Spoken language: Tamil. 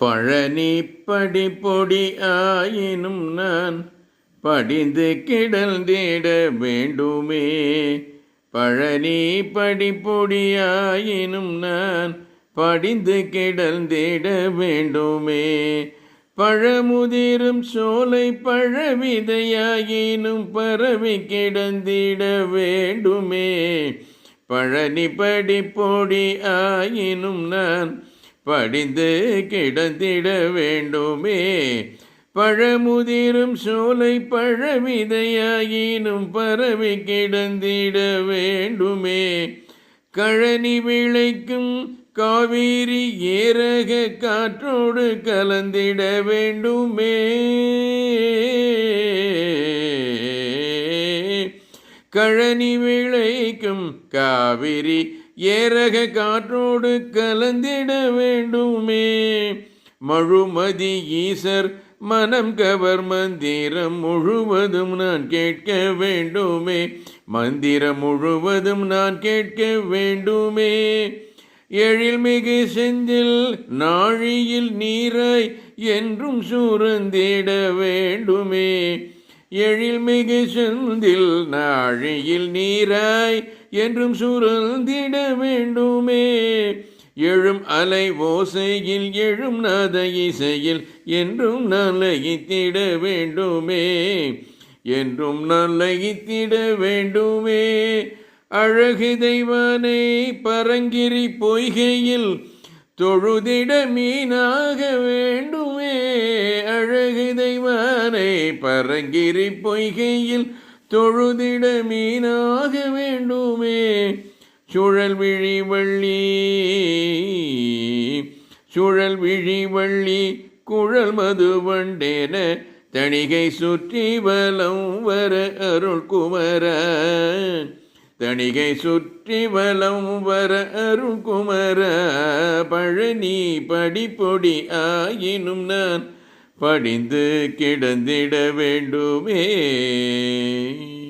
பழனி படிப்பொடி ஆயினும் நான் படிந்து கிடந்திட வேண்டுமே. பழனி படிப்பொடி ஆயினும் நான் படிந்து கிடந்திட வேண்டுமே. பழமுதிரும் சோலை பழவிதையாயினும் பரவி கிடந்திட வேண்டுமே. பழனி படிப்பொடி ஆயினும் நான் படிந்து கிடந்திட வேண்டுமே. பழமுதிரும் சோலை பழவிதையாயினும் பரவி கிடந்திட வேண்டுமே. கழனி விளைக்கும் காவிரி ஏரக காற்றோடு கலந்திட வேண்டுமே. கழனி விளைக்கும் காவிரி ஏரக காற்றோடு கலந்திட வேண்டுமே. மழுமதி ஈசர் மனம் கவர் மந்திரம் முழுவதும் நான் கேட்க வேண்டுமே. மந்திரம் முழுவதும் நான் கேட்க வேண்டுமே. எழில்மிகு செந்தில் நாழியில் நீராய் என்றும் சூழ்ந்திட வேண்டுமே. எழில்மிகு செந்தில் நாழியில் நீராய் என்றும் சூழ்ந்திட வேண்டுமே. எழும் அலை ஓசையில் எழும் நாத இசையில் என்றும் நான் லயித்திட வேண்டுமே. என்றும் நான் லயித்திட வேண்டுமே. அழகு தெய்வானை பரங்கிரி பொய்கையில் தொழுதிட மீனாக வேண்டுமே. அழகு தெய்வானை பரங்கிரி பொய்கையில் தொழுதிட மீனாக வேண்டுமே. சுழல் விழி வள்ளி சுழல் விழி வள்ளி குழல் மதுவண்டேன தணிகை சுற்றி வலம் வர அருள் குமர. தணிகை சுற்றி வலம் வர அருள் குமர. பழனி படிப்பொடி ஆயினும் நான் படிந்து கிடந்திட வேண்டுமே.